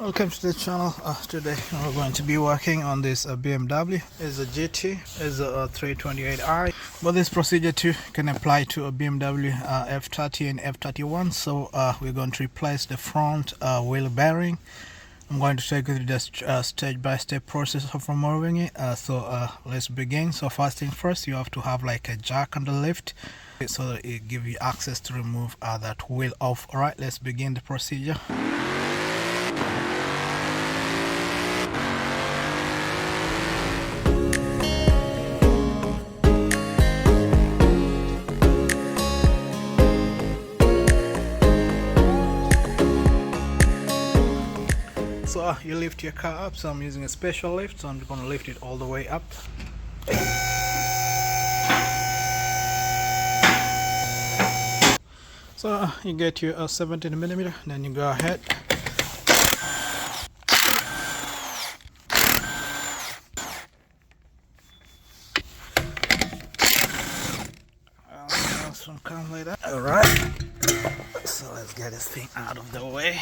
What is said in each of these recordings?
Welcome to the channel. Today we're going to be working on this BMW. It's a GT, it's a 328i, but this procedure too can apply to a BMW F30 and F31. So we're going to replace the front wheel bearing. I'm going to take you through the step-by-step process of removing it. Let's begin. So first thing first, you have to have like a jack on the lift so that it gives you access to remove that wheel off. Alright, let's begin the procedure. So you lift your car up, so I'm using a special lift, so I'm going to lift it all the way up. So you get your 17mm, then you go ahead. This one comes like that. Alright, so let's get this thing out of the way.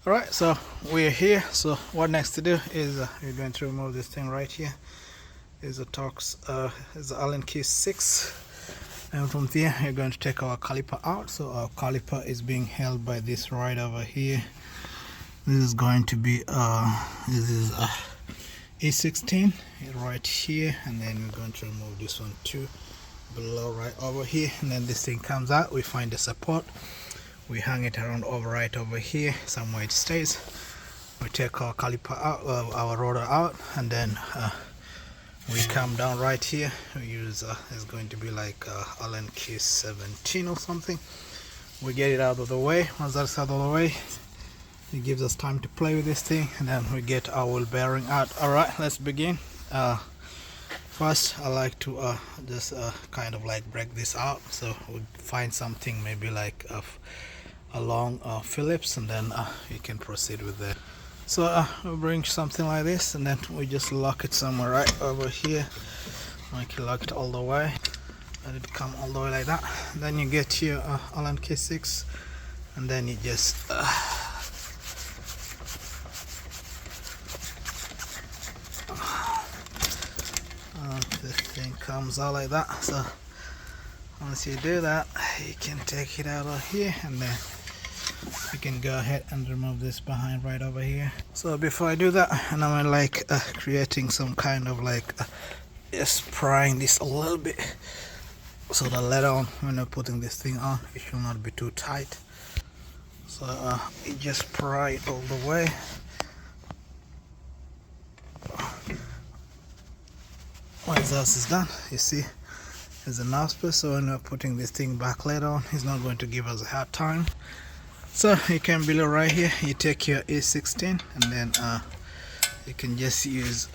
Alright, so we're here. So what next to do is we're going to remove this thing right here. Is a Torx, is the Allen key 6, and from there you're going to take our caliper out. So our caliper is being held by this right over here. This is going to be this is E16 right here, and then we're going to remove this one too below right over here, and then this thing comes out. We find the support, we hang it around over right over here, somewhere it stays. We take our caliper out, our rotor out, and then we come down right here. We use it's going to be like Allen key 17 or something. We get it out of the way. Once that's out of the way, it gives us time to play with this thing, and then we get our wheel bearing out. Alright, let's begin. First I like to just kind of like break this out. So we find something maybe like a long Phillips, and then you can proceed with that. So we bring something like this, and then we just lock it somewhere right over here. Like you lock it all the way, let it come all the way like that. Then you get your Allen key 6, and then you just this thing comes out like that. So once you do that, you can take it out of here, and then you can go ahead and remove this behind right over here. So before I do that, and I'm like creating some kind of like just prying this a little bit, so that later on when you're putting this thing on, it should not be too tight. So you just pry it all the way. Once that is done, you see there's enough space, so when we're putting this thing back later on, it's not going to give us a hard time. So you can below right here, you take your E16, and then you can just use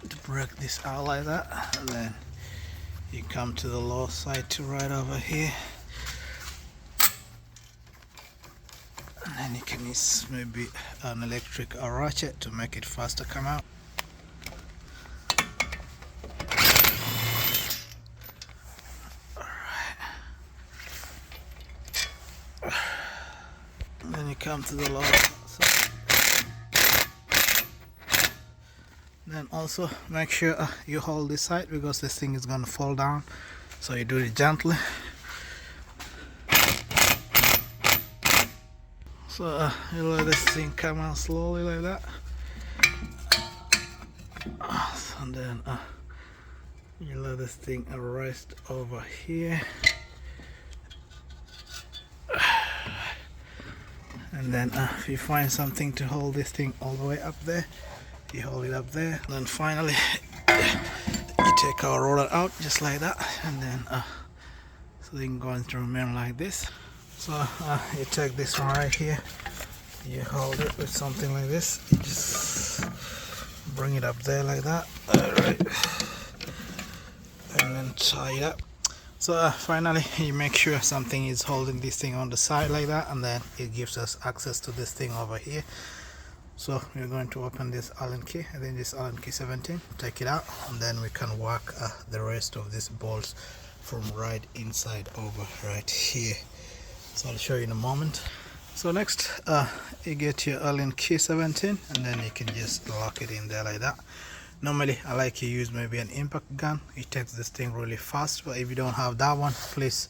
to break this out like that, and then you come to the lower side to right over here, and then you can use maybe an electric ratchet to make it faster come out. Then you come to the lower side. Then also make sure you hold this side, because this thing is going to fall down, so you do it gently. So you let this thing come out slowly like that, and then you let this thing rest over here. And then if you find something to hold this thing all the way up there, you hold it up there. And then finally you take our roller out just like that, and then so thing going to remain like this. So you take this one right here, you hold it with something like this, you just bring it up there like that. Alright, and then tie it up. So finally you make sure something is holding this thing on the side like that, and then it gives us access to this thing over here. So we're going to open this Allen key, I think this Allen key 17, take it out, and then we can work the rest of these bolts from right inside over right here. So I'll show you in a moment. So next, you get your Allen key 17, and then you can just lock it in there like that. Normally I like to use maybe an impact gun. It takes this thing really fast, but if you don't have that one, please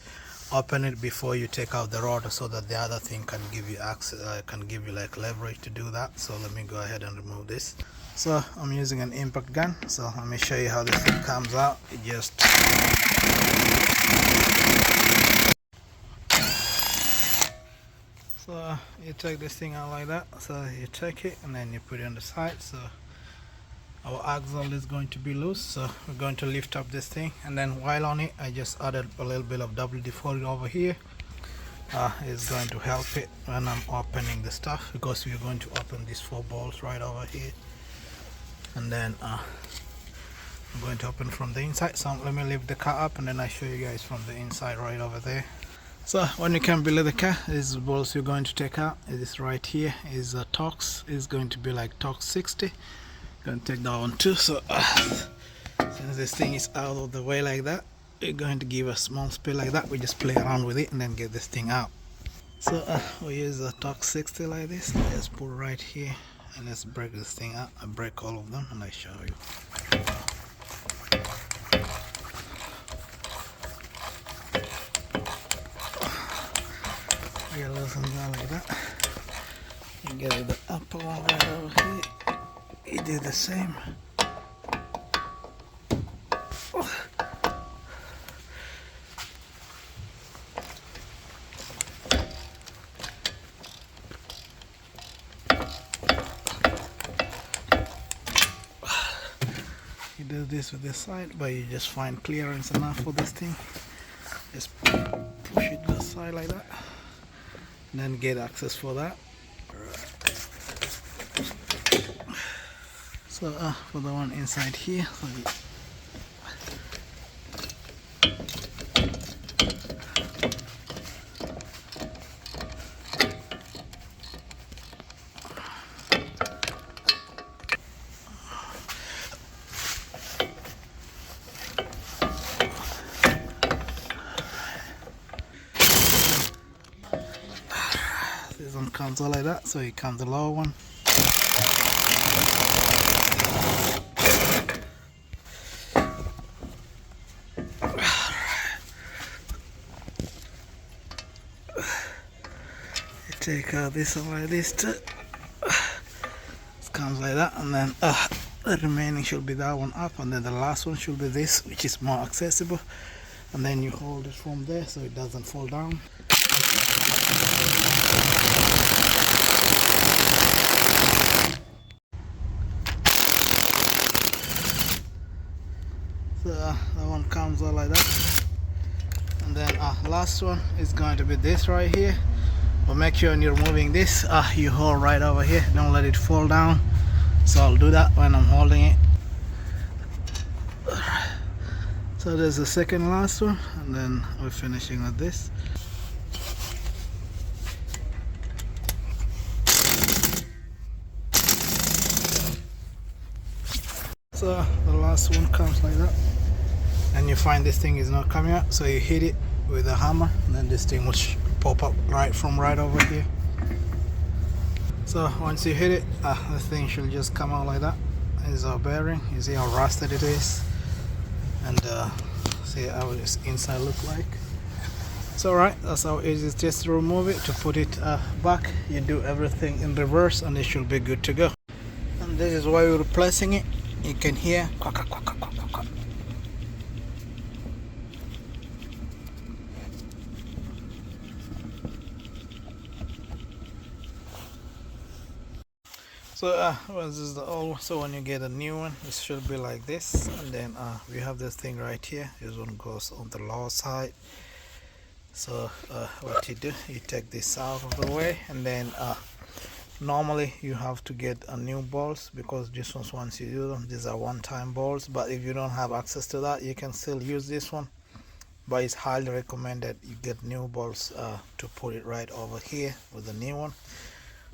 open it before you take out the rod so that the other thing can give you access, can give you like leverage to do that. So let me go ahead and remove this. So I'm using an impact gun, so let me show you how this thing comes out. It just so you take this thing out like that. So you take it and then you put it on the side. So our axle is going to be loose, so we're going to lift up this thing, and then while on it I just added a little bit of WD-40 over here. It's going to help it when I'm opening the stuff, because we're going to open these 4 bolts right over here, and then I'm going to open from the inside. So let me lift the car up and then I show you guys from the inside right over there. So when you come below the car, these bolts you're going to take out is right here is a Torx. Is going to be like Torx 60. Gonna take that one too. So since this thing is out of the way like that, we're going to give a small spill like that. We just play around with it and then get this thing out. So we use a Torx 60 like this. Let's put right here and let's break this thing out. I break all of them and I show you. You loosen that like that. You get the upper one right over here. You do the same. You do this with this side, but you just find clearance enough for this thing. Just push it to the side like that, and then get access for that. So for the one inside here, so this one comes out like that, so it comes the lower one. Take this one like this too. It comes like that, and then the remaining should be that one up, and then the last one should be this, which is more accessible, and then you hold it from there so it doesn't fall down. So that one comes out like that, and then last one is going to be this right here. But make sure when you're removing this, you hold right over here, don't let it fall down. So I'll do that when I'm holding it. So there's the second last one, and then we're finishing with this. So the last one comes like that, and you find this thing is not coming out, so you hit it with a hammer, and then this thing will pop up right over here. So once you hit it, the thing should just come out like that. Is our bearing. You see how rusted it is, and see how this inside look like. It's alright. That's how easy it is to remove it. To put it back, you do everything in reverse, and it should be good to go. And this is why we're replacing it. You can hear quack, quack, quack, quack, quack, quack. So this is the old one. So when you get a new one, it should be like this, and then we have this thing right here. This one goes on the lower side. So what you do, you take this out of the way, and then normally you have to get a new bolts, because this ones, once you do them, these are one-time bolts. But if you don't have access to that, you can still use this one, but it's highly recommended you get new bolts to put it right over here with the new one.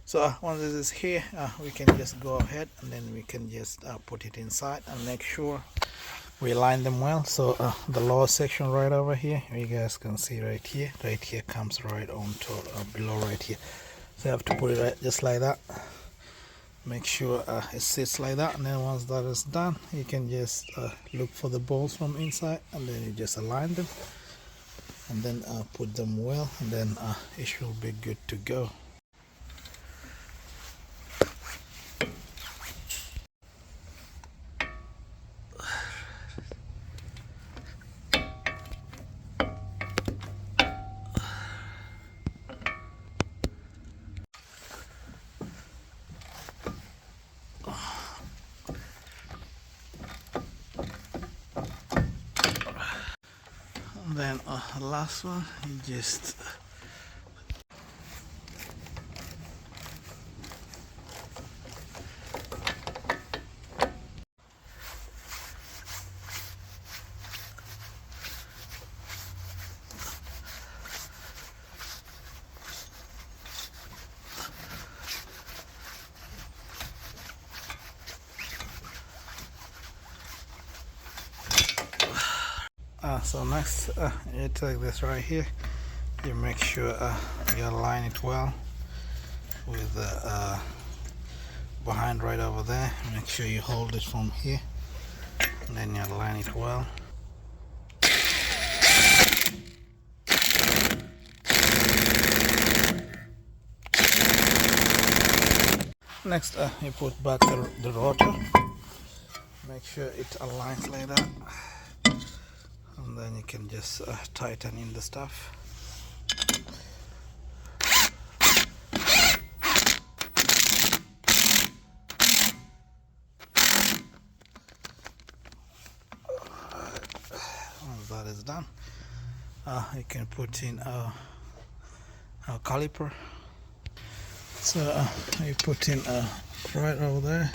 So once this is here, we can just go ahead, and then we can just put it inside and make sure we line them well. So the lower section right over here, you guys can see right here comes right on to below right here. So you have to put it right just like that. Make sure it sits like that, and then once that is done, you can just look for the bolts from inside, and then you just align them, and then put them well, and then it should be good to go. And then the last one, you just so next you take this right here, you make sure you align it well with the behind right over there. Make sure you hold it from here, and then you align it well. Next you put back the rotor, make sure it aligns like that, and then you can just tighten in the stuff. Once that is done, you can put in a caliper. So you put in right over there.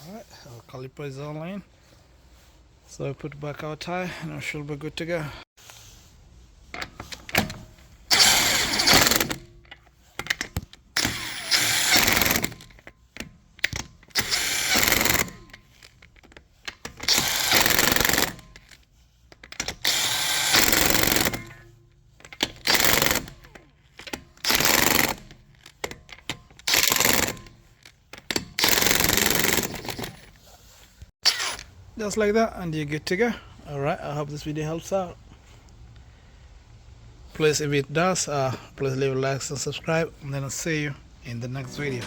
Alright, our caliper is all in. So I put back our tie, and it should be good to go. Just like that, and you're good to go. Alright, I hope this video helps out. Please, if it does, please leave a like and subscribe, and then I'll see you in the next video.